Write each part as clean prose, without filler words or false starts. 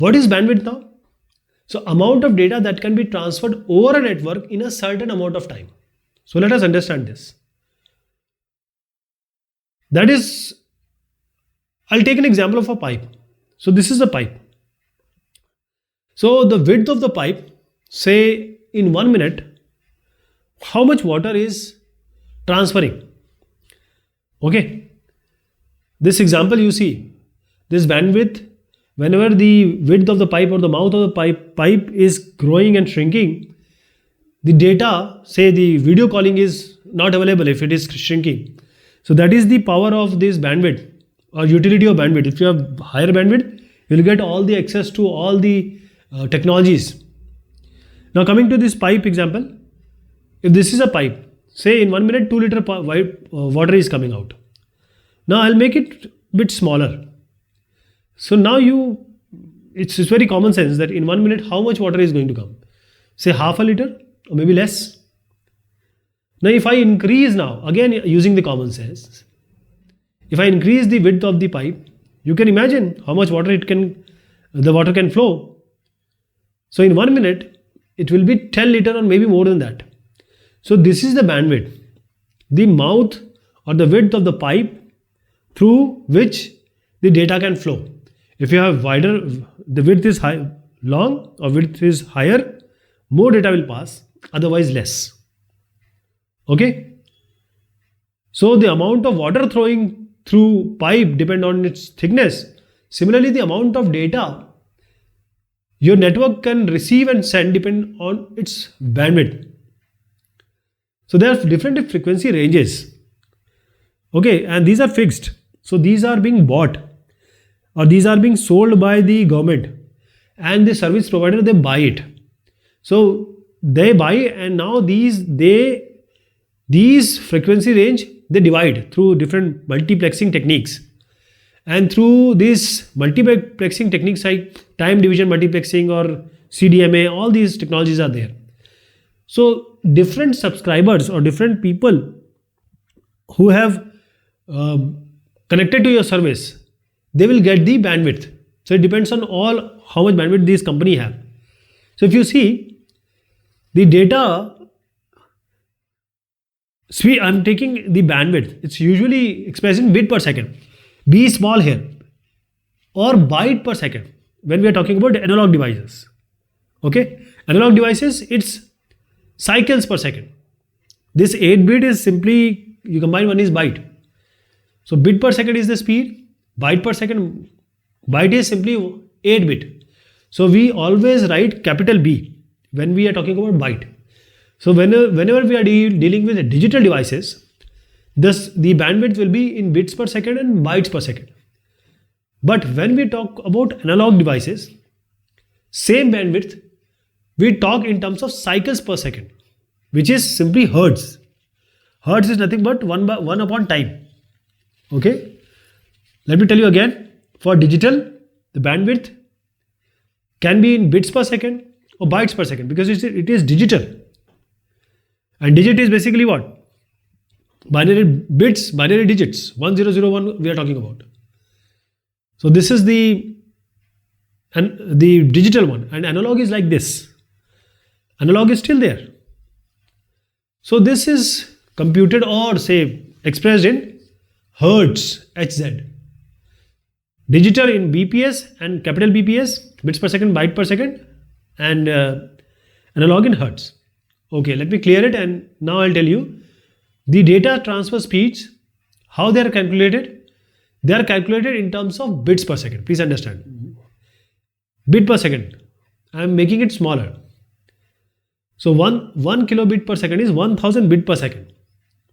What is bandwidth now? So amount of data that can be transferred over a network in a certain amount of time. So let us understand this. That is, I'll take an example of a pipe. So this is a pipe. So the width of the pipe, say in 1 minute, how much water is transferring? Okay. This example you see, this bandwidth, whenever the width of the pipe or the mouth of the pipe is growing and shrinking, the data, say the video calling is not available if it is shrinking. So that is the power of this bandwidth or utility of bandwidth. If you have higher bandwidth, you will get all the access to all the technologies. Now coming to this pipe example, if this is a pipe, say in 1 minute 2 liter water is coming out. Now I'll make it a bit smaller. So now it's very common sense that in 1 minute how much water is going to come? Say half a liter or maybe less. Now if I increase now, again using the common sense, if I increase the width of the pipe, you can imagine how much water the water can flow. So in 1 minute, it will be 10 liter or maybe more than that. So this is the bandwidth, the mouth or the width of the pipe through which the data can flow. If you have wider, the width is long or width is higher, more data will pass, otherwise less. Okay. So the amount of water flowing through pipe depend on its thickness. Similarly, the amount of data your network can receive and send depend on its bandwidth. So there are different frequency ranges. Okay, and these are fixed. So these are being bought or these are being sold by the government and the service provider, they buy it. So they buy and now these frequency range they divide through different multiplexing techniques. And through these multiplexing techniques like time division multiplexing or CDMA, all these technologies are there. So different subscribers or different people who have connected to your service, they will get the bandwidth. So it depends on how much bandwidth these company have. So if you see the data, I'm taking the bandwidth. It's usually expressed in bit per second. B is small here, or byte per second when we are talking about analog devices. Okay, analog devices, it's cycles per second. This 8-bit is simply, you combine one is byte. So bit per second is the speed, byte per second, byte is simply 8-bit. So we always write capital B when we are talking about byte. So whenever we are dealing with digital devices, the bandwidth will be in bits per second and bytes per second. But when we talk about analog devices, same bandwidth, we talk in terms of cycles per second, which is simply hertz. Hertz is nothing but 1 upon time. Okay. Let me tell you again, for digital, the bandwidth can be in bits per second or bytes per second because it is digital. And digit is basically what? Binary bits, binary digits, 1001 we are talking about. So this is the digital one, and analog is like this. Analog is still there. So this is computed or say expressed in hertz, Hz. Digital in BPS and capital BPS, bits per second, byte per second, and analog in hertz. Okay, let me clear it, and now I'll tell you the data transfer speeds, how they are calculated. They are calculated in terms of bits per second. Please understand. Bit per second. I am making it smaller. So 1 kilobit per second is 1000 bit per second.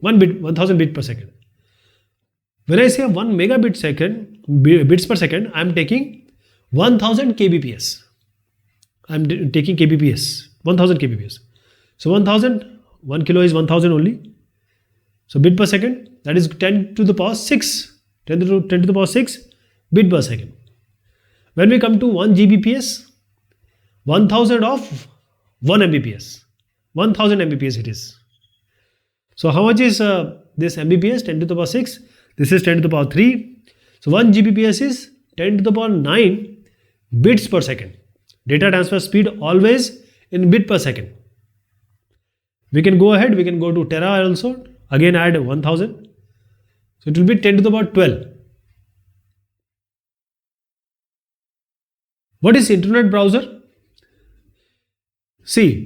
1000 bit per second. When I say 1 megabit second, bits per second, I am taking 1000 kbps. I am taking kbps, 1000 kbps. So 1 kilo is 1000 only. So bit per second, that is 10 to the power 6. 10 to the power 6 bit per second. When we come to 1 Gbps, 1000 of 1 Mbps. 1000 Mbps it is. So how much is this Mbps? 10 to the power 6. This is 10 to the power 3. So 1 Gbps is 10 to the power 9 bits per second. Data transfer speed always in bit per second. We can go ahead, we can go to tera also, again add 1000. So it will be 10 to the power 12. What is internet browser? See,